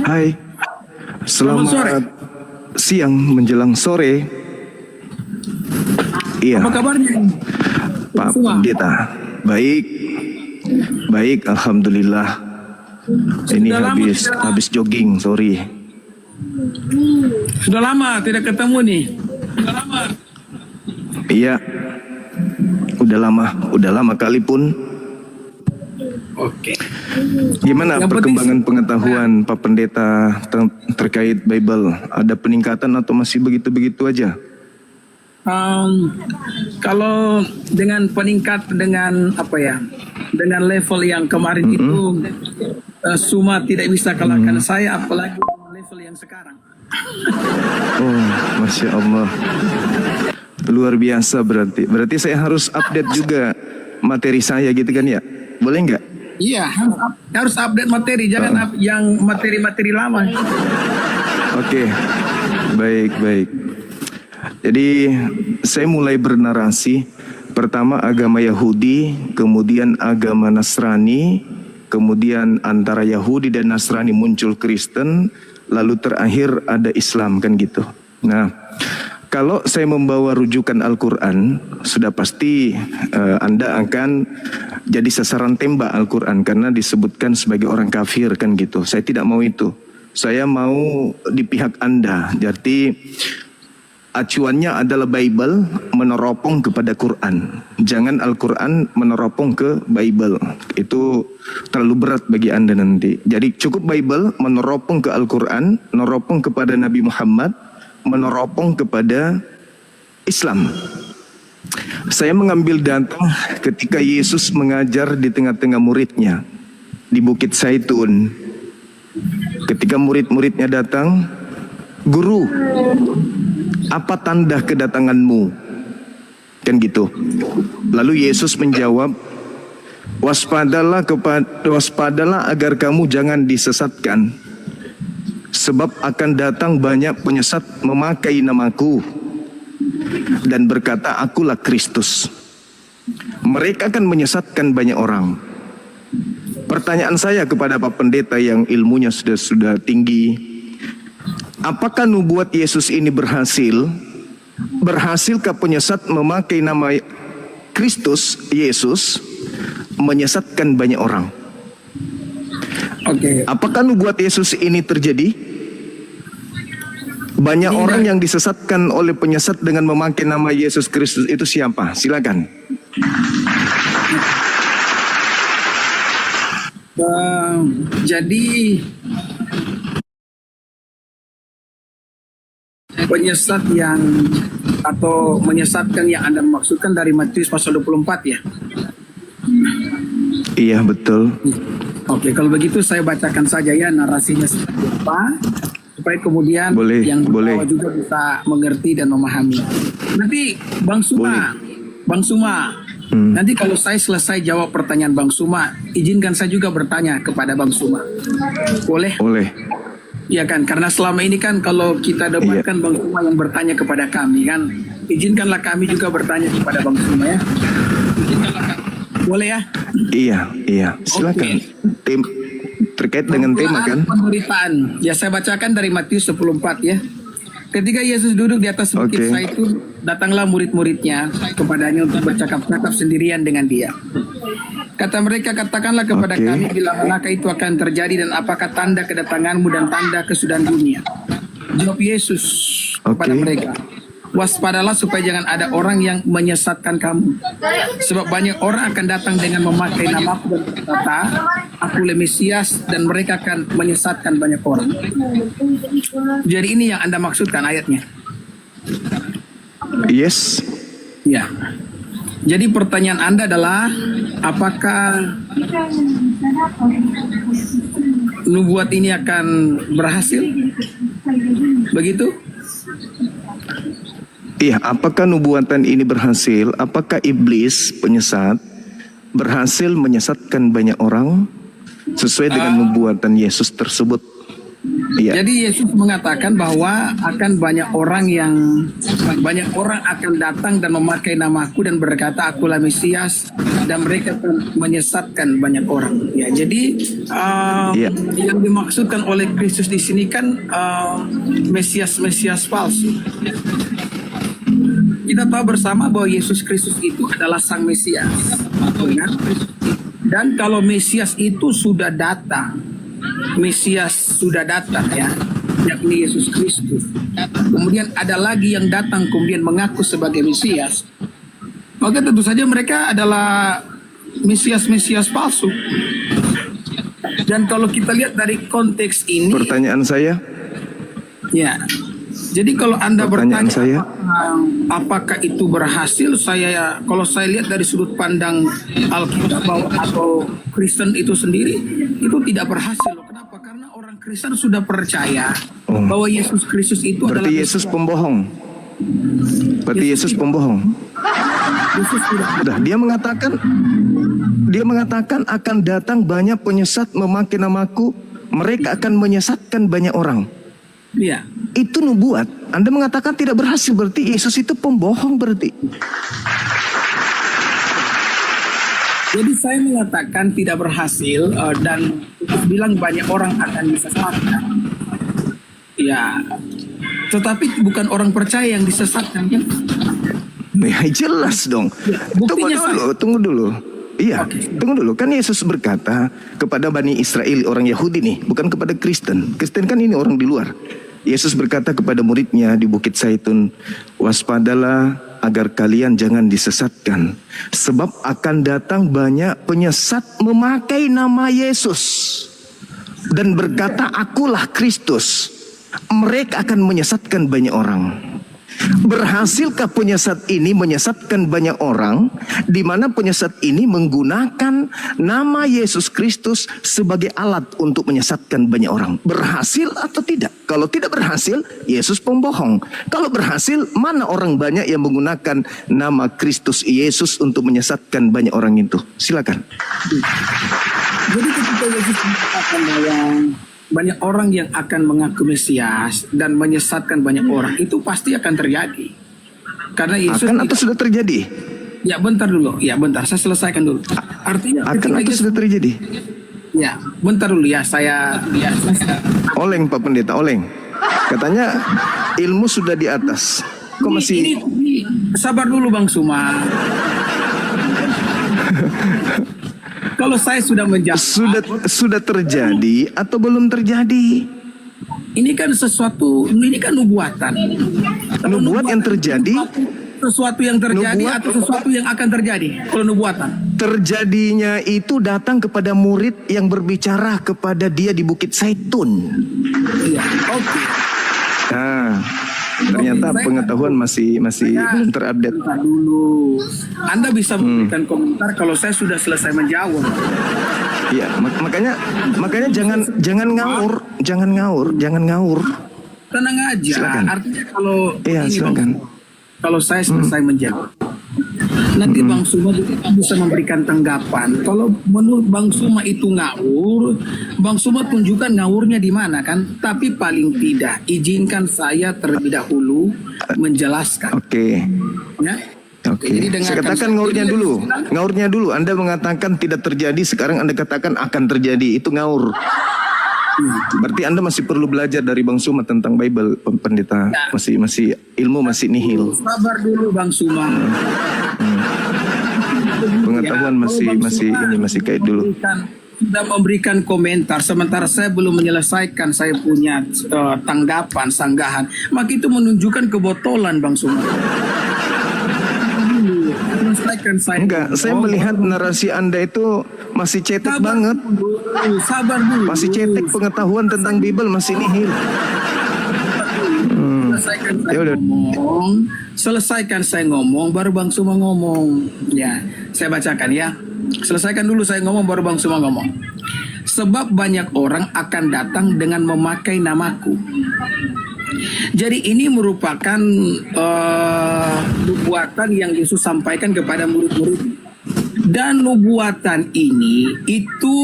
Hai, selamat siang menjelang sore. Iya. Apa kabarnya? Pak Pendeta. Baik, baik, alhamdulillah. Ini habis jogging, sorry. Sudah lama tidak ketemu nih. Sudah lama. Iya, udah lama kali pun. Oke. Gimana perkembangan pengetahuan Pak Pendeta terkait Bible? Ada peningkatan atau masih begitu-begitu aja? Kalau dengan peningkat dengan dengan level yang kemarin itu semua tidak bisa kalahkan saya, apalagi level yang sekarang. Oh, Masya Allah, luar biasa berarti. Berarti saya harus update juga materi saya gitu kan ya? Boleh nggak? Iya, harus update materi, jangan yang materi-materi lama. Oke, baik. Jadi saya mulai bernarasi. Pertama agama Yahudi, kemudian agama Nasrani, kemudian antara Yahudi dan Nasrani muncul Kristen, lalu terakhir ada Islam, kan gitu. Nah, kalau saya membawa rujukan Al-Quran, sudah pasti Anda akan jadi sasaran tembak Al-Quran karena disebutkan sebagai orang kafir, kan gitu. Saya tidak mau itu. Saya mau di pihak Anda. Jadi acuannya adalah Bible meneropong kepada Quran. Jangan Al-Quran meneropong ke Bible. Itu terlalu berat bagi Anda nanti. Jadi cukup Bible meneropong ke Al-Quran, meneropong kepada Nabi Muhammad, meneropong kepada Islam. Saya mengambil data ketika Yesus mengajar di tengah-tengah muridnya di Bukit Zaitun. Ketika murid-muridnya datang, "Guru, apa tanda kedatanganmu?" Kan gitu. Lalu Yesus menjawab, waspadalah agar kamu jangan disesatkan, sebab akan datang banyak penyesat memakai namaku dan berkata, akulah Kristus. Mereka akan menyesatkan banyak orang. Pertanyaan saya kepada Pak Pendeta yang ilmunya sudah tinggi, apakah nubuat Yesus ini berhasil? Berhasilkah penyesat memakai nama Kristus, Yesus, menyesatkan banyak orang? Oke. Apakah nubuat Yesus ini terjadi? Banyak orang yang disesatkan oleh penyesat dengan memakai nama Yesus Kristus itu siapa? Silakan. Jadi penyesat yang atau menyesatkan yang Anda maksudkan dari Matius pasal 24 ya? Iya, betul. Oke, kalau begitu saya bacakan saja ya narasinya seperti apa, supaya kemudian yang bawah juga bisa mengerti dan memahami. Nanti Bang Suma, nanti kalau saya selesai jawab pertanyaan Bang Suma, izinkan saya juga bertanya kepada Bang Suma. Boleh? Boleh. Iya kan, karena selama ini kan kalau kita debatkan Bang Suma yang bertanya kepada kami kan, izinkanlah kami juga bertanya kepada Bang Suma ya. Izinkanlah kami. Boleh ya? Iya. Silakan. Tim terkait dengan tema kan? Pemberitaan. Ya saya bacakan dari Matius 24 ya. Ketika Yesus duduk di atas bukit Zaitun, datanglah murid-muridnya kepadanya untuk bercakap-cakap sendirian dengan dia. Kata mereka, katakanlah kepada kami bila manakah itu akan terjadi dan apakah tanda kedatanganmu dan tanda kesudahan dunia. Jawab Yesus kepada mereka, waspadalah supaya jangan ada orang yang menyesatkan kamu. Sebab banyak orang akan datang dengan memakai namaku dan berkata, akulah Mesias, dan mereka akan menyesatkan banyak orang. Jadi ini yang Anda maksudkan ayatnya? Yes. Ya. Jadi pertanyaan Anda adalah, apakah nubuat ini akan berhasil? Begitu? Iya, apakah nubuatan ini berhasil? Apakah iblis penyesat berhasil menyesatkan banyak orang sesuai dengan nubuatan Yesus tersebut? Iya. Jadi Yesus mengatakan bahwa akan banyak orang akan datang dan memakai namaku dan berkata akulah Mesias, dan mereka akan menyesatkan banyak orang. Ya, jadi Iya. yang dimaksudkan oleh Kristus di sini kan Mesias palsu. Kita tahu bersama bahwa Yesus Kristus itu adalah Sang Mesias. Benar? Dan kalau Mesias itu sudah datang, ya, yakni Yesus Kristus. Kemudian ada lagi yang datang kemudian mengaku sebagai Mesias. Maka tentu saja mereka adalah Mesias palsu. Dan kalau kita lihat dari konteks ini, Pertanyaan saya, ya. Jadi kalau Anda Pertanyaan bertanya saya. apakah itu berhasil, kalau saya lihat dari sudut pandang Alkitab atau Kristen itu sendiri, itu tidak berhasil. Kenapa? Karena orang Kristen sudah percaya bahwa Yesus Kristus itu adalah berarti Yesus Mesias. pembohong. Berarti Yesus pembohong. Yesus sudah. Udah, dia mengatakan akan datang banyak penyesat memakai namaku, mereka akan menyesatkan banyak orang. Iya. Itu nubuat. Anda mengatakan tidak berhasil, berarti Yesus itu pembohong berarti. Jadi saya mengatakan tidak berhasil dan bilang banyak orang akan disesatkan. Ya. Tetapi bukan orang percaya yang disesatkan kan? Ya, jelas dong. Buktinya Tunggu dulu. Iya, Oke. tunggu dulu. Kan Yesus berkata kepada Bani Israel, orang Yahudi nih, bukan kepada Kristen. Kristen kan ini orang di luar. Yesus berkata kepada muridnya di Bukit Zaitun, waspadalah agar kalian jangan disesatkan. Sebab akan datang banyak penyesat memakai nama Yesus. Dan berkata, akulah Kristus. Mereka akan menyesatkan banyak orang. Berhasilkah penyesat ini menyesatkan banyak orang, di mana penyesat ini menggunakan nama Yesus Kristus sebagai alat untuk menyesatkan banyak orang? Berhasil atau tidak? Kalau tidak berhasil, Yesus pembohong. Kalau berhasil, mana orang banyak yang menggunakan nama Kristus Yesus untuk menyesatkan banyak orang itu? Silakan. Jadi ketika Yesus mengatakan bahwa banyak orang yang akan mengaku Mesias dan menyesatkan banyak orang, itu pasti akan terjadi. Karena Yesus Akan atau sudah terjadi? Ya bentar dulu, saya selesaikan dulu. Artinya Akan ketika atau Yesus, sudah terjadi? ya bentar dulu ya, saya Oleng Pak Pendeta, oleng. Katanya ilmu sudah di atas. Kok masih... ini sabar dulu Bang Suma. Kalau saya sudah menjawab, Sudah terjadi atau belum terjadi? ini kan nubuatan. Kalau Nubuat yang terjadi, sesuatu yang terjadi Nubuat. atau sesuatu yang akan terjadi. Kalau nubuatan. terjadinya itu datang kepada murid yang berbicara kepada dia di Bukit Zaitun. Iya. Oke. Nah, ternyata pengetahuan masih belum terupdate. Bentar dulu. Anda bisa memberikan komentar kalau saya sudah selesai menjawab. Iya, makanya jangan ngaur. Tenang aja. Silakan. Artinya kalau Iya, silakan. Kalau saya selesai menjawab, nanti Bang Suma juga bisa memberikan tanggapan. Kalau menurut Bang Suma itu ngawur, Bang Suma tunjukkan ngawurnya di mana kan? Tapi paling tidak izinkan saya terlebih dahulu menjelaskan. Oke. Ya. Oke. Jadi dengarkan Saya katakan saya. ngaurnya dulu. Anda mengatakan tidak terjadi, sekarang Anda katakan akan terjadi. Itu ngaur. Berarti Anda masih perlu belajar dari Bang Suma tentang Bible, Pendeta. Masih ilmu masih nihil. Sabar dulu Bang Suma. Pengetahuan masih kayak dulu. Sudah memberikan komentar, sementara saya belum menyelesaikan saya punya tanggapan, sanggahan. Maka itu menunjukkan kebotolan Bang Suma. Selesaikan saya. Enggak, saya melihat narasi Anda itu masih cetek banget. Sabar dulu. Masih cetek, pengetahuan tentang Bible masih nihil. Selesaikan saya Ya udah. ngomong. Selesaikan saya ngomong, baru Bang Suma ngomong. Ya, saya bacakan ya. Selesaikan dulu saya ngomong, baru Bang Suma ngomong. Sebab banyak orang akan datang dengan memakai namaku. Jadi ini merupakan nubuatan yang Yesus sampaikan kepada murid-murid. Dan nubuatan ini itu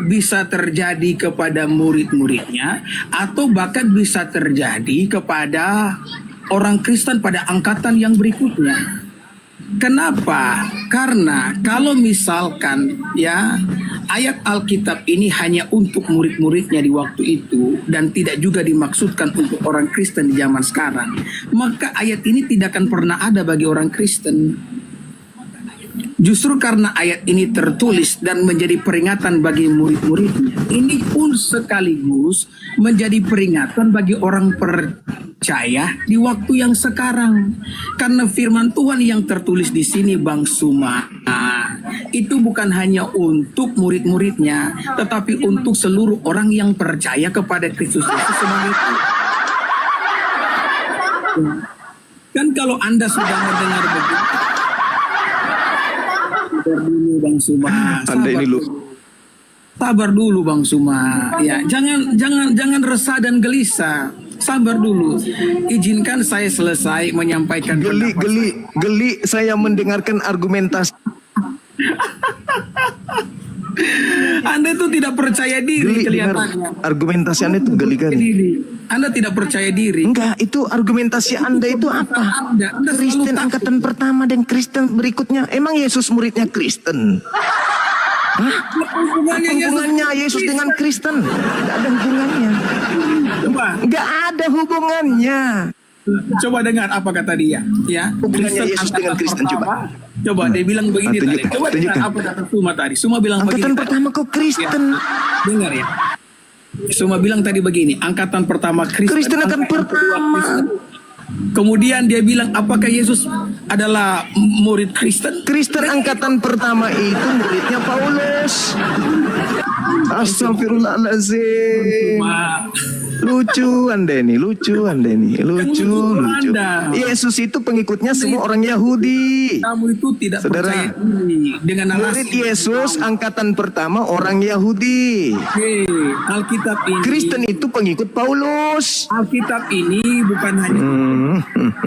bisa terjadi kepada murid-muridnya atau bahkan bisa terjadi kepada orang Kristen pada angkatan yang berikutnya. Kenapa? Karena kalau misalkan ya ayat Alkitab ini hanya untuk murid-muridnya di waktu itu dan tidak juga dimaksudkan untuk orang Kristen di zaman sekarang, maka ayat ini tidak akan pernah ada bagi orang Kristen. Justru karena ayat ini tertulis dan menjadi peringatan bagi murid-muridnya, ini pun sekaligus menjadi peringatan bagi orang percaya di waktu yang sekarang. Karena firman Tuhan yang tertulis di sini, Bang Suma, itu bukan hanya untuk murid-muridnya, tetapi untuk seluruh orang yang percaya kepada Kristus Yesus sebagai Tuhan. Kan kalau Anda sudah mendengar begitu, sabar dulu Bang Suma. Anda ini lu. Sabar dulu Bang Suma. Ya, jangan resah dan gelisah. Sabar dulu. Izinkan saya selesai menyampaikan pendapat saya. Geli saya mendengarkan argumentasi. Anda itu tidak percaya diri kelihatannya. Argumentasi Anda itu geli kan? Anda tidak percaya diri. Enggak, itu argumentasi Anda itu apa? Anda Kristen angkatan pertama dan Kristen berikutnya. Emang Yesus muridnya Kristen? Hah? Hubungannya Yesus dengan Kristen? Enggak ada hubungannya. Enggak ada hubungannya. Coba dengar apa kata dia, ya. Hubungannya Yesus dengan Kristen, coba. Coba dia bilang begini tadi. Coba dengar apa kata Suma tadi. Suma bilang angkatan begini. Pertama kok Kristen. Ya. Dengar ya. Suma bilang tadi begini, angkatan pertama Kristen angkatan pertama. Kemudian dia bilang, apakah Yesus adalah murid Kristen? Kristen angkatan pertama itu muridnya Paulus. Astagfirullahaladzim. Lucu Anda ini, lucu. Yesus itu pengikutnya semua orang Yahudi. Kamu itu tidak percaya diri dengan alasan murid Yesus angkatan pertama orang Yahudi. Alkitab ini. Kristen itu pengikut Paulus. Alkitab ini bukan hanya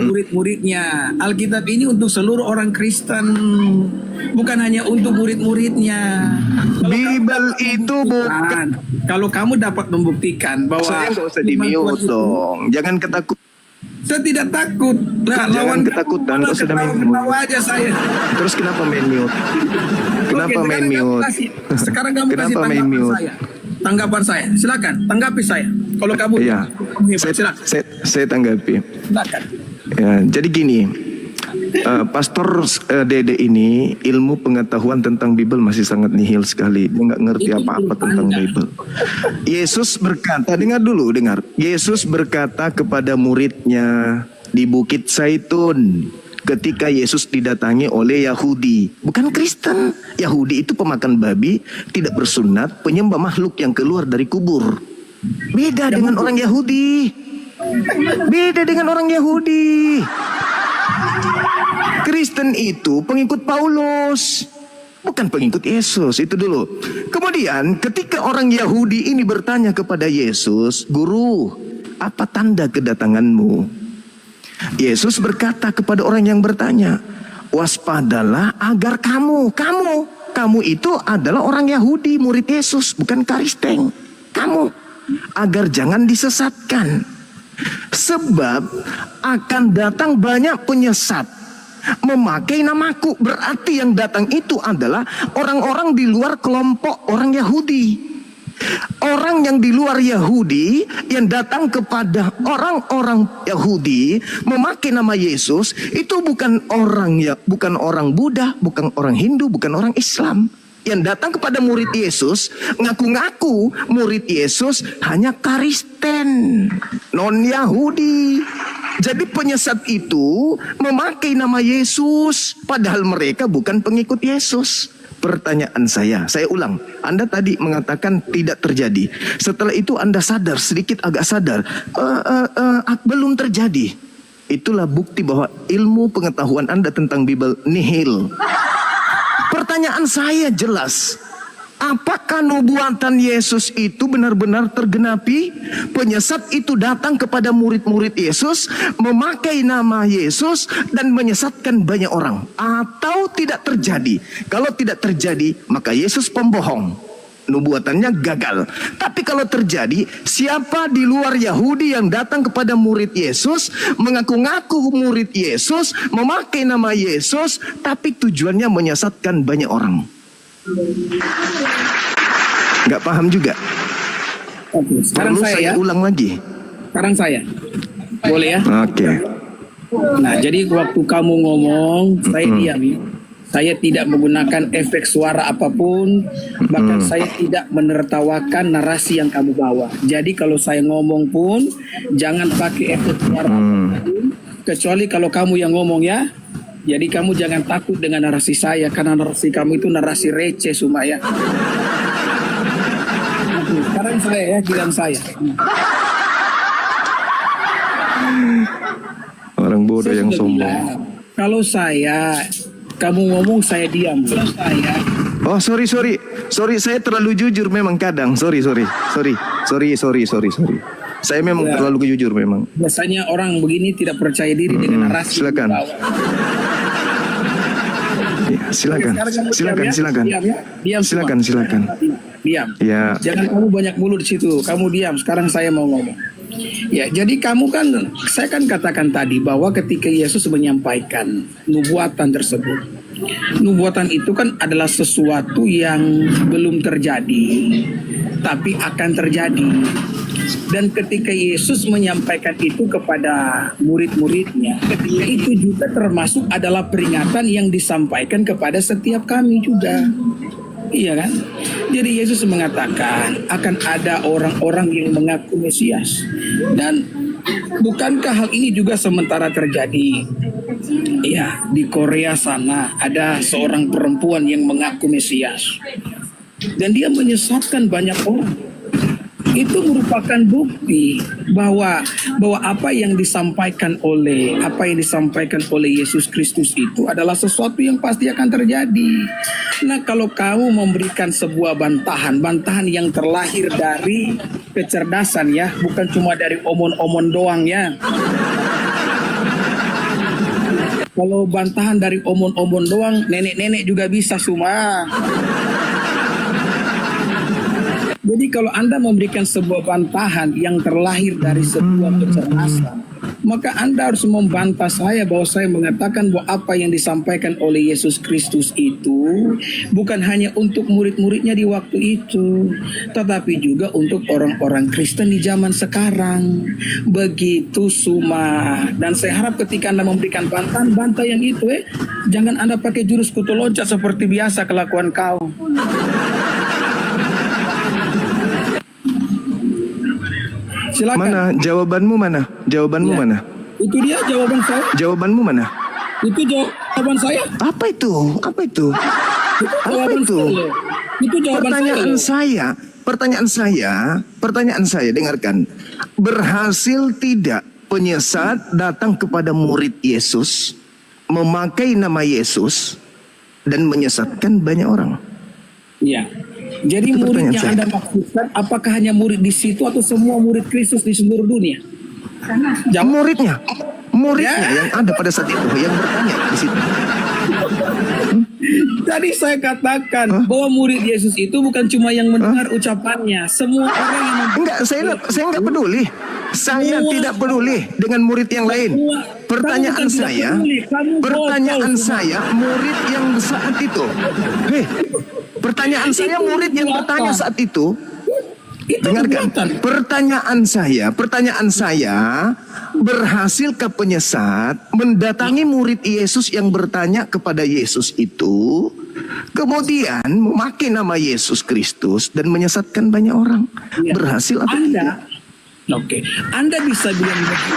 murid-muridnya. Alkitab ini untuk seluruh orang Kristen, bukan hanya untuk murid-muridnya. Bible itu bukan. Kalau kamu dapat membuktikan bahwa saya nggak usah di-mute dong. Jangan ketakut. Saya tidak takut. Nah, jangan ketakutan. Nggak usah main mute. Aja saya. Terus kenapa main mute? Kenapa main mute? Sekarang kamu kasih Kenapa main mute? Tanggapan saya. Silakan, tanggapi saya. Kalau kamu iya. silakan. Saya tanggapi. Silakan. Ya, jadi gini. Pastor Dede ini ilmu pengetahuan tentang Bible masih sangat nihil sekali. Dia nggak ngerti apa-apa tentang Bible. Yesus berkata, dengar. Yesus berkata kepada muridnya di Bukit Zaitun ketika Yesus didatangi oleh Yahudi, bukan Kristen. Yahudi itu pemakan babi, tidak bersunat, penyembah makhluk yang keluar dari kubur. Beda dengan orang Yahudi. Kristen itu pengikut Paulus, bukan pengikut Yesus. Itu dulu. Kemudian ketika orang Yahudi ini bertanya kepada Yesus, "Guru, apa tanda kedatanganmu?" Yesus berkata kepada orang yang bertanya, "Waspadalah agar kamu itu adalah orang Yahudi, murid Yesus, bukan Kristen. Kamu agar jangan disesatkan. Sebab akan datang banyak penyesat memakai namaku." Berarti yang datang itu adalah orang-orang di luar kelompok orang Yahudi. Orang yang di luar Yahudi yang datang kepada orang-orang Yahudi memakai nama Yesus itu bukan orang Buddha, bukan orang Hindu, bukan orang Islam. Yang datang kepada murid Yesus ngaku-ngaku murid Yesus hanya Kristen, non-Yahudi. Jadi penyesat itu memakai nama Yesus padahal mereka bukan pengikut Yesus. Pertanyaan saya ulang. Anda tadi mengatakan tidak terjadi. Setelah itu Anda sadar, sedikit agak sadar, belum terjadi. Itulah bukti bahwa ilmu pengetahuan Anda tentang Bible nihil. Pertanyaan saya jelas. Apakah nubuatan Yesus itu benar-benar tergenapi? Penyesat itu datang kepada murid-murid Yesus, memakai nama Yesus dan menyesatkan banyak orang. Atau tidak terjadi? Kalau tidak terjadi, maka Yesus pembohong. Nubuatannya gagal. Tapi kalau terjadi, siapa di luar Yahudi yang datang kepada murid Yesus, mengaku-ngaku murid Yesus, memakai nama Yesus, tapi tujuannya menyesatkan banyak orang? Nggak paham juga. Oke, sekarang Perlu saya saya ya. ulang lagi. Sekarang saya. Boleh ya? Oke. Nah, jadi waktu kamu ngomong, saya diam ya. Saya tidak menggunakan efek suara apapun, bahkan saya tidak menertawakan narasi yang kamu bawa. Jadi kalau saya ngomong pun, jangan pakai efek suara apapun, kecuali kalau kamu yang ngomong ya. Jadi kamu jangan takut dengan narasi saya, karena narasi kamu itu narasi receh Sumaya. Oke, sekarang saya ya, giliran saya. Orang bodoh Saya yang sudah sombong. bilang, kalau saya, kamu ngomong saya diam. Kalau saya, Oh, sorry. Saya terlalu jujur memang kadang. Sorry. Saya memang Ya. terlalu jujur memang. biasanya orang begini tidak percaya diri dengan narasi. yang Silakan. dibawa. Ya, silakan. Sekarang kamu Silakan, diam ya. silakan. Diam ya. Diam semua. Silakan. Diam. Ya. Jangan kamu banyak mulut di situ. Kamu diam. Sekarang saya mau ngomong. Ya, jadi kamu kan, saya kan katakan tadi bahwa ketika Yesus menyampaikan nubuatan tersebut, nubuatan itu kan adalah sesuatu yang belum terjadi, tapi akan terjadi. Dan ketika Yesus menyampaikan itu kepada murid-muridnya, ketika itu juga termasuk adalah peringatan yang disampaikan kepada setiap kami juga. Iya kan? Jadi Yesus mengatakan akan ada orang-orang yang mengaku Mesias. Dan bukankah hal ini juga sementara terjadi? Iya, di Korea sana ada seorang perempuan yang mengaku Mesias. Dan dia menyesatkan banyak orang. Itu merupakan bukti bahwa apa yang disampaikan oleh Yesus Kristus itu adalah sesuatu yang pasti akan terjadi. Nah, kalau kamu memberikan sebuah bantahan yang terlahir dari kecerdasan ya, bukan cuma dari omon-omon doang ya. Kalau bantahan dari omon-omon doang, nenek-nenek juga bisa semua. Jadi kalau Anda memberikan sebuah bantahan yang terlahir dari sebuah kecerdasan, maka Anda harus membantah saya bahwa saya mengatakan bahwa apa yang disampaikan oleh Yesus Kristus itu bukan hanya untuk murid-muridnya di waktu itu, tetapi juga untuk orang-orang Kristen di zaman sekarang. Begitu Suma. Dan saya harap ketika Anda memberikan bantahan, bantah yang itu jangan Anda pakai jurus kutu loncat seperti biasa kelakuan kau. Silakan. Mana? Jawabanmu mana? Ya. Mana? Itu dia jawaban saya. Jawabanmu mana? Itu jawaban saya. Apa itu? Itu jawaban itu? saya. Itu jawaban Pertanyaan saya, dengarkan. Berhasil tidak penyesat datang kepada murid Yesus, memakai nama Yesus, dan menyesatkan banyak orang? Iya. Jadi Itu murid pertanyaan yang saya. Anda maksudkan apakah hanya murid di situ atau semua murid Kristus di seluruh dunia? Jawab. Muridnya Ya. yang ada pada saat itu yang bertanya di situ. Tadi saya katakan bahwa murid Yesus itu bukan cuma yang mendengar ucapannya, semua orang yang Enggak, saya enggak peduli. Saya Semua- tidak peduli dengan murid yang lain. Pertanyaan Kamu bukan saya, tidak peduli, kamu pertanyaan bodoh, saya, murid yang saat itu. Pertanyaan saya, murid yang bertanya saat itu. itu Dengarkan, nubuatan. pertanyaan saya, berhasilkah penyesat mendatangi murid Yesus yang bertanya kepada Yesus itu, kemudian memakai nama Yesus Kristus dan menyesatkan banyak orang? Ya. Berhasil atau tidak? Anda bisa bilang begitu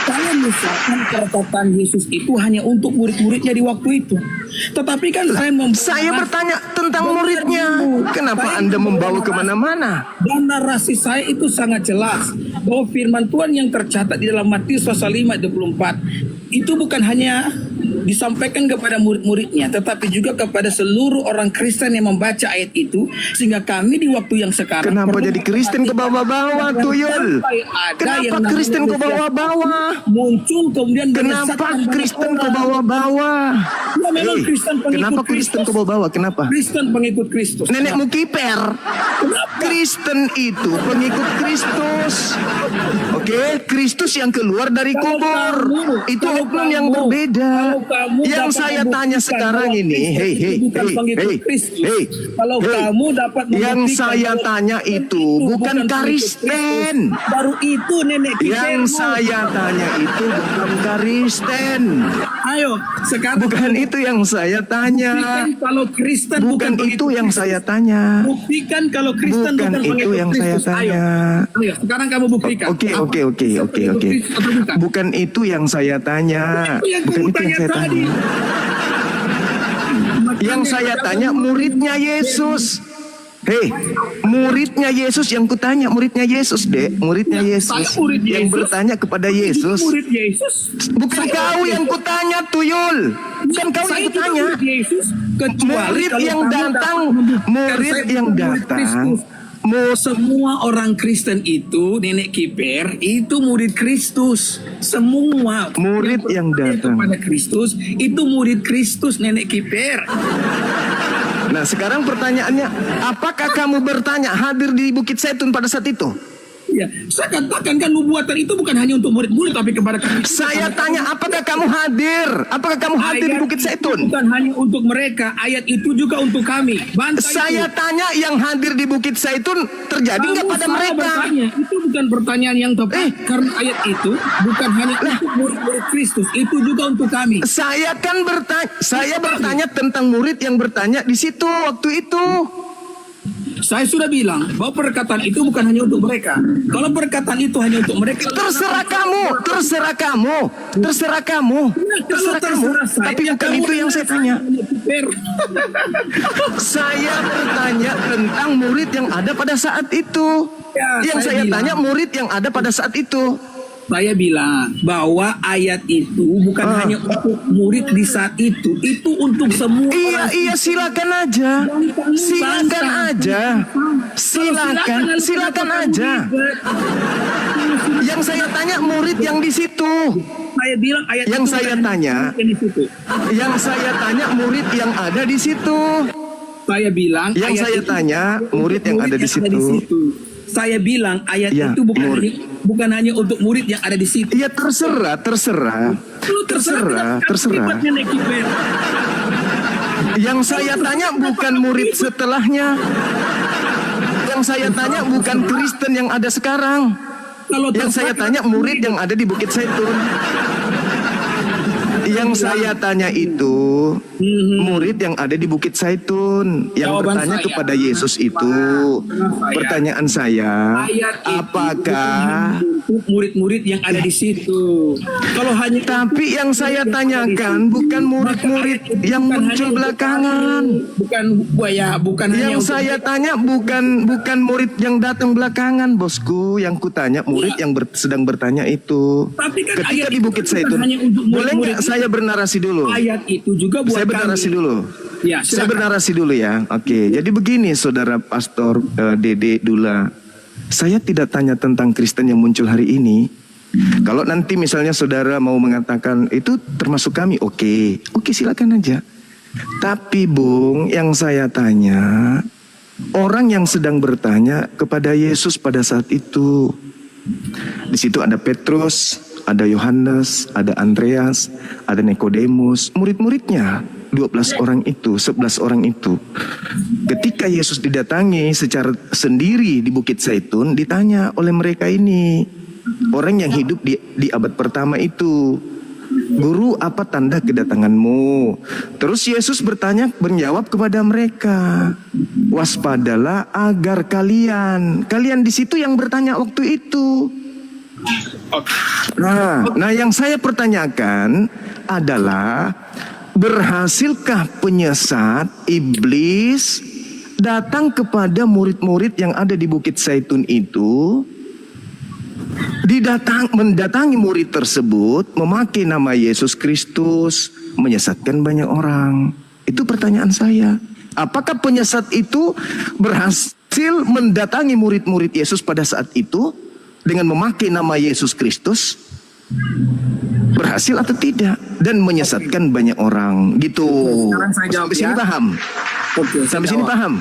kalau misalkan perkataan Yesus itu hanya untuk murid-muridnya di waktu itu. Tetapi kan Saya bertanya tentang muridnya. Kenapa Anda membawa kemana-mana? Dan narasi saya itu sangat jelas bahwa firman Tuhan yang tercatat di dalam Matius pasal 5 ayat 24 itu bukan hanya disampaikan kepada murid-muridnya, tetapi juga kepada seluruh orang Kristen yang membaca ayat itu, sehingga kami di waktu yang sekarang Kenapa perlu jadi Kristen ke bawah-bawah tuh, Yul? sampai ada Kenapa yang namanya Kristen ke Mesias bawah-bawah? muncul kemudian Kenapa menyesatkan banyak Kristen ke orang. bawah-bawah? Ya, memang Hei, Kristen pengikut kenapa Kristen ke bawah-bawah? Kenapa? Kristen pengikut Kristus. Nenekmu kiper. Kenapa? Kristen itu pengikut Kristus. Oke, Kristus yang keluar dari Kalau kubur. kamu- Itu kalau oknum yang kamu- berbeda. kalau kamu Yang dapat saya tanya membuktikan sekarang bahwa ini, Kristus hei, itu hei, bukan hei, pengikut hei, Kristus. hei, Kalau hei. kamu dapat Yang membuktikan saya bahwa tanya Kristus itu bukan pengikut Kristen. Kristus, baru itu nenek Yang kipermu. saya tanya itu bukan Kristen. Ayo, sekarang Bukan itu yang saya tanya. buktikan kalau Kristen Bukan pengikut itu yang Kristus. saya tanya. Buktikan kalau Kristen Bukan itu pengikut yang saya Kristus. Ayo. tanya. Ayo, sekarang kamu buktikan. Oke, Apa? oke, oke, Kristen oke, pengikut oke. Kristus atau bukan? Bukan itu yang saya tanya. Itu yang Bukan kamu itu yang tanya saya tadi. tanya. Yang saya tanya muridnya Yesus. Hei, muridnya Yesus yang kutanya, muridnya Yesus, Dek, muridnya Ya, Yesus. saya murid Yang Yesus. bertanya kepada Yesus. Murid Yesus. Bukan Saya kau murid yang Yesus. kutanya, Tuyul. Bukan kau Saya yang juga kutanya. murid Yesus, kecuali Murid kalau yang kamu datang, dapat membuktikan murid saya yang bukan murid datang. Kristus. Semua orang Kristen itu, nenek kiper, itu murid Kristus. Semua Murid yang percaya datang. kepada Kristus itu murid Kristus, nenek kiper. Nah, sekarang pertanyaannya, apakah kamu bertanya hadir di Bukit Zaitun pada saat itu? Ya, saya katakan kan nubuatan itu bukan hanya untuk murid-murid, tapi kepada kami. Saya tanya, apakah kamu hadir? Apakah kamu hadir di Ayat Bukit itu Zaitun? bukan hanya untuk mereka, ayat itu juga untuk kami. Bantah Saya itu. tanya, yang hadir di Bukit Zaitun terjadi nggak Kamu pada salah mereka? bertanya. Itu bukan pertanyaan yang tepat, karena ayat itu bukan hanya untuk murid-murid Kristus, itu juga untuk kami. Saya kan bertanya tentang murid yang bertanya di situ waktu itu. Saya sudah bilang bahwa perkataan itu bukan hanya untuk mereka. Kalau perkataan itu hanya untuk mereka, Terserah kamu, terserah kamu, terserah kamu, terserah kamu. Tapi bukan itu yang saya tanya. Saya bertanya tentang murid yang ada pada saat itu. Ya, Yang saya saya bilang. tanya murid yang ada pada saat itu. Saya bilang bahwa ayat itu bukan hanya untuk murid di saat itu untuk semua Iya, orang. iya, silakan aja. Silakan aja. Silakan aja. Yang saya tanya murid yang di situ. Saya bilang ayat Yang itu saya bukan tanya, hanya di situ. Yang saya tanya murid yang ada di situ. Saya bilang Yang ayat saya itu tanya untuk murid yang ada di situ. Saya bilang ayat Ya, itu murid. bukan hanya untuk murid yang ada di situ. Ya terserah. Lu Terserah. akibatnya naik kiper. Yang saya tanya bukan murid setelahnya. Yang saya tanya bukan Kristen yang ada sekarang. Kalau Yang saya tanya murid yang ada di Bukit Zaitun. Yang saya tanya itu murid yang ada di Bukit Zaitun yang Jawaban bertanya saya, kepada Yesus itu. Pertanyaan saya, ayat itu apakah? bukan hanya untuk murid-murid yang ada di situ. Kalau hanya Tapi yang saya tanyakan bukan murid-murid yang muncul belakangan. bukan hanya Yang untuk saya tanya bukan murid yang datang belakangan, bosku. Yang kutanya murid yang sedang bertanya itu. Tapi kan Ketika ayat di itu Bukit bukan Zaitun. hanya untuk Boleh murid-murid. nggak saya bernarasi dulu? ayat itu juga buat Saya bernarasi kami. dulu. Ya, Saya silakan. bernarasi dulu ya. Oke, jadi begini Saudara Pastor Dede Dula. Saya tidak tanya tentang Kristen yang muncul hari ini. Kalau nanti misalnya saudara mau mengatakan itu termasuk kami, oke. Oke, silakan aja. Tapi Bung, yang saya tanya, orang yang sedang bertanya kepada Yesus pada saat itu. Di situ ada Petrus, ada Yohanes, ada Andreas, ada Nikodemus, murid-muridnya. 12 orang itu, 11 orang itu. Ketika Yesus didatangi secara sendiri di Bukit Zaitun, ditanya oleh mereka ini, orang yang hidup di abad pertama itu, Guru, apa tanda kedatanganmu? Terus Yesus menjawab kepada mereka, waspadalah agar kalian di situ yang bertanya waktu itu. Nah, yang saya pertanyakan adalah, berhasilkah penyesat iblis datang kepada murid-murid yang ada di Bukit Zaitun itu, mendatangi murid tersebut, memakai nama Yesus Kristus, menyesatkan banyak orang. Itu pertanyaan saya. Apakah penyesat itu berhasil mendatangi murid-murid Yesus pada saat itu dengan memakai nama Yesus Kristus? Berhasil atau tidak? Dan menyesatkan banyak orang. Gitu. Sekarang saya jawab, Sampai sini ya. paham? Oke, saya Sampai sini jawab. paham?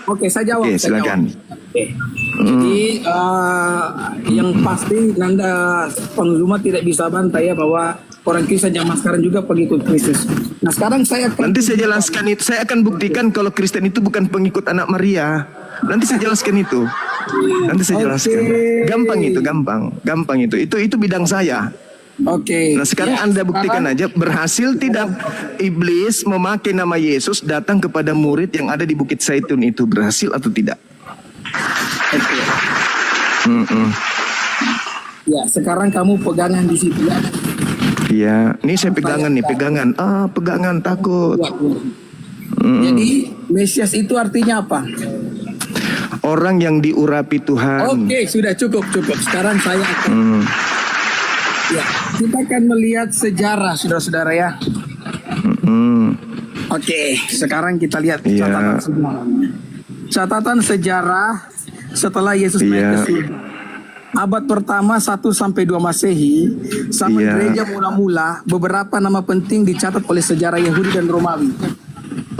Oke, saya jawab. Oke, saya silakan. jawab. Oke. Jadi yang pasti Nanda pengluma tidak bisa bantai ya bahwa orang Kristen zaman sekarang juga pengikut Kristus. Nah sekarang saya akan Nanti saya jelaskan itu. Saya akan buktikan kalau Kristen itu bukan pengikut anak Maria. Nanti saya jelaskan itu. Nanti saya jelaskan. Gampang itu, gampang. Gampang itu. Itu bidang saya. Oke. Nah sekarang Ya, Anda buktikan sekarang- aja, berhasil tidak iblis memakai nama Yesus datang kepada murid yang ada di Bukit Zaitun itu, berhasil atau tidak? Oke. Mm-mm. Ya, sekarang kamu pegangan di situ ya. Iya, ini saya pegangan nih, pegangan. Pegangan takut. Ya, ya. Jadi Mesias itu artinya apa? Orang yang diurapi Tuhan. Oke, sudah cukup. Sekarang saya akan Hmm. ya, kita akan melihat sejarah saudara-saudara ya. Hmm. Oke, sekarang kita lihat Iya. catatan sejarah. Catatan sejarah setelah Yesus naik Iya. ke surga. Abad pertama 1 sampai 2 Masehi, sama Iya. gereja mula-mula, beberapa nama penting dicatat oleh sejarah Yahudi dan Romawi.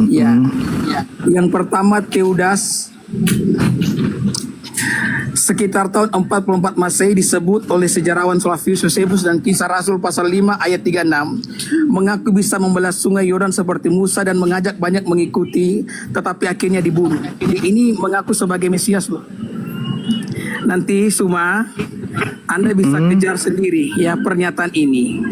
Ya. Yang pertama Teudas, sekitar tahun 44 Masehi, disebut oleh sejarawan Flavius Josephus dan Kisah Rasul pasal 5 ayat 36, mengaku bisa membelah sungai Yordan seperti Musa dan mengajak banyak mengikuti, tetapi akhirnya dibunuh. Jadi ini mengaku sebagai Mesias loh. Nanti Suma, Anda bisa kejar sendiri ya pernyataan ini.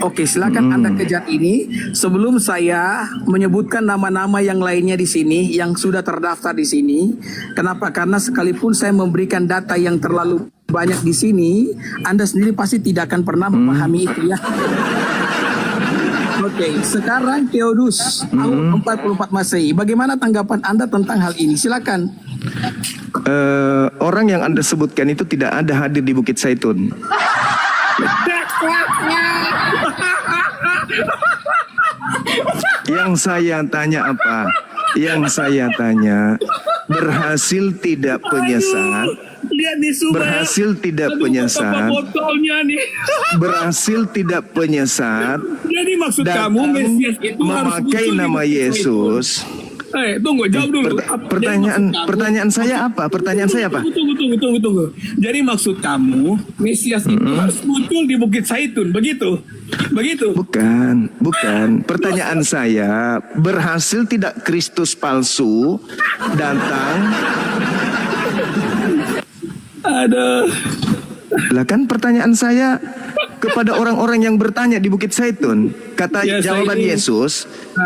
Oke, silakan Anda kejar ini sebelum saya menyebutkan nama-nama yang lainnya di sini yang sudah terdaftar di sini. Kenapa? Karena sekalipun saya memberikan data yang terlalu banyak di sini, Anda sendiri pasti tidak akan pernah memahami itu ya. Oke, sekarang Theodus tahun 44 Masehi. Bagaimana tanggapan Anda tentang hal ini? Silakan. Orang yang Anda sebutkan itu tidak ada hadir di Bukit Zaitun. Yang saya tanya apa? Yang saya tanya, berhasil tidak penyesat? Lihat nih Suma. Berhasil tidak penyesat? Botolnya nih. Berhasil tidak penyesat? Jadi maksud Dan kamu Mesias itu harus memakai muncul di nama Bukit Yesus. Tunggu, jawab dulu. Pertanyaan saya apa? Tunggu. Jadi maksud kamu Mesias itu harus muncul di Bukit Zaitun, begitu? Bukan. Pertanyaan saya, berhasil tidak Kristus palsu datang? Aduh. Lah kan pertanyaan saya kepada orang-orang yang bertanya di Bukit Zaitun. Kata Ya, saya jawaban ini-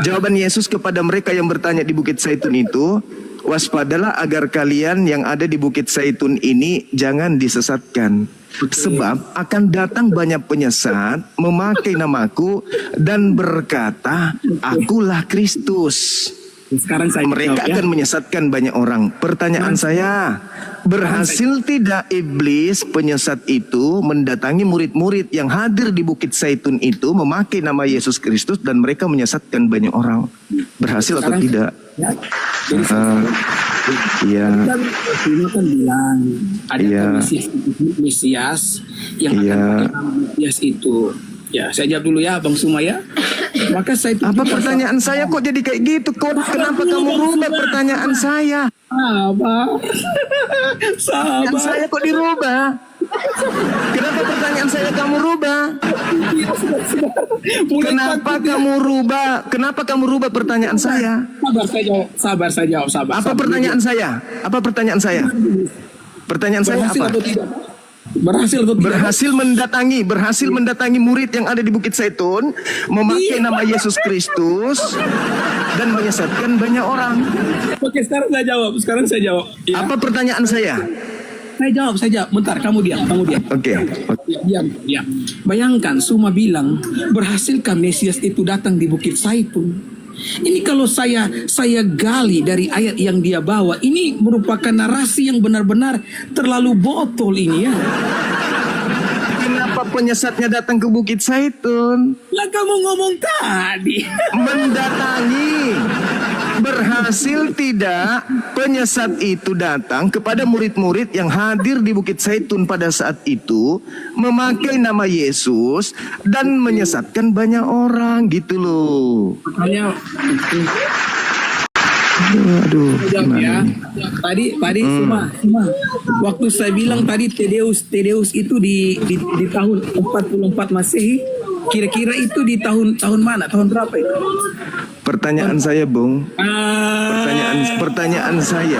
jawaban Yesus kepada mereka yang bertanya di Bukit Zaitun itu, waspadalah agar kalian yang ada di Bukit Zaitun ini jangan disesatkan. Sebab akan datang banyak penyesat memakai namaku dan berkata, akulah Kristus. Sekarang saya Mereka jawab, ya. akan menyesatkan banyak orang. Pertanyaan saya, berhasil tidak iblis penyesat itu mendatangi murid-murid yang hadir di Bukit Zaitun itu memakai nama Yesus Kristus dan mereka menyesatkan banyak orang? Berhasil atau Sekarang- tidak? Ya. Jadi Iya. kan Tino kan bilang ada Iya. Mesias yang Iya. akan pakai nama Mesias itu. Ya, saya jawab dulu ya, Bang Suma ya. Maka saya Apa pertanyaan saya kok jadi kayak gitu? Kenapa kamu rubah pertanyaan saya? Sabar. Pertanyaan saya kok dirubah? Kenapa pertanyaan saya kamu rubah? Kenapa kamu rubah pertanyaan saya? Sabar saya jawab. Apa pertanyaan saya? Pertanyaan saya Berhasil apa? atau tidak? Berhasil atau tidak? Berhasil mendatangi murid yang ada di Bukit Zaitun, memakai nama Yesus Kristus dan menyesatkan banyak orang. Oke, sekarang saya jawab. Ya. Apa pertanyaan saya? Saya jawab. Bentar, kamu diam. Oke. Diam. Bayangkan Suma bilang, berhasilkah Mesias itu datang di Bukit Zaitun? Ini kalau saya gali dari ayat yang dia bawa, ini merupakan narasi yang benar-benar terlalu botol ini ya. Kenapa Kenapa penyesatnya datang ke Bukit Zaitun? Lah kamu ngomong tadi. Mendatangi. Berhasil tidak penyesat itu datang kepada murid-murid yang hadir di Bukit Zaitun pada saat itu, memakai nama Yesus dan menyesatkan banyak orang gitu loh. Makanya Aduh, ya. gimana? Tadi semua. Waktu saya bilang tadi Tedeus itu di tahun 44 Masehi, kira-kira itu di tahun mana? Tahun berapa itu? Pertanyaan saya, Bung. Pertanyaan saya.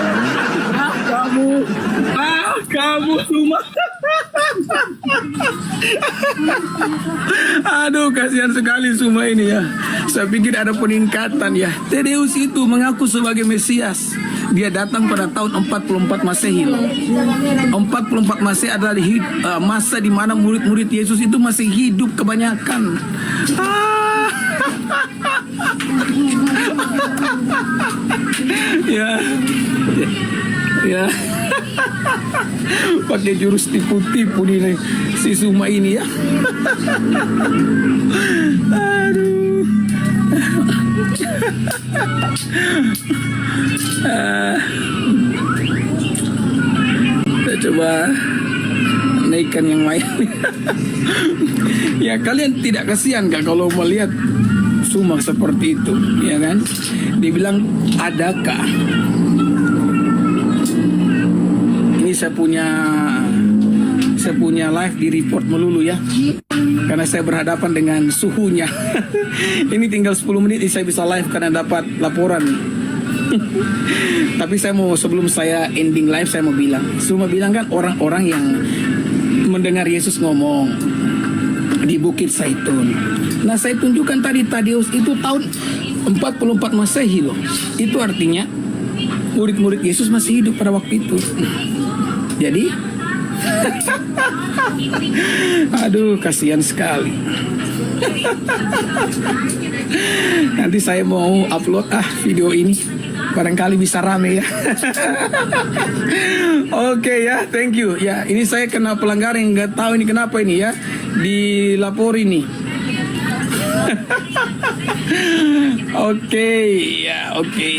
Kamu semua. Aduh, kasihan sekali semua ini ya. Saya pikir ada peningkatan ya. Tedeus itu mengaku sebagai Mesias. Dia datang pada tahun 44 Masehi. 44 Masehi adalah masa di mana murid-murid Yesus itu masih hidup kebanyakan. Ya. Pakai jurus tipu-tipu nih si Suma ini ya. Aduh. Kita coba naikkan yang lain. Ya kalian tidak kasihan kak kalau melihat Suma seperti itu, ya kan? Dibilang adakah? Ini saya punya live di report melulu ya, karena saya berhadapan dengan suhunya. Ini tinggal 10 menit saya bisa live karena dapat laporan. Tapi saya mau, sebelum saya ending live, saya mau bilang, Suma bilang kan orang-orang yang mendengar Yesus ngomong di Bukit Zaitun. Nah saya tunjukkan tadi Tadeus itu tahun 44 Masehi loh. Itu artinya murid-murid Yesus masih hidup pada waktu itu. Jadi aduh, kasihan sekali. Nanti saya mau upload video ini, barangkali bisa rame ya. Oke ya, thank you ya. Ini saya kena pelanggaran, nggak tahu ini kenapa ini ya, dilapor ini. Oke ya, oke.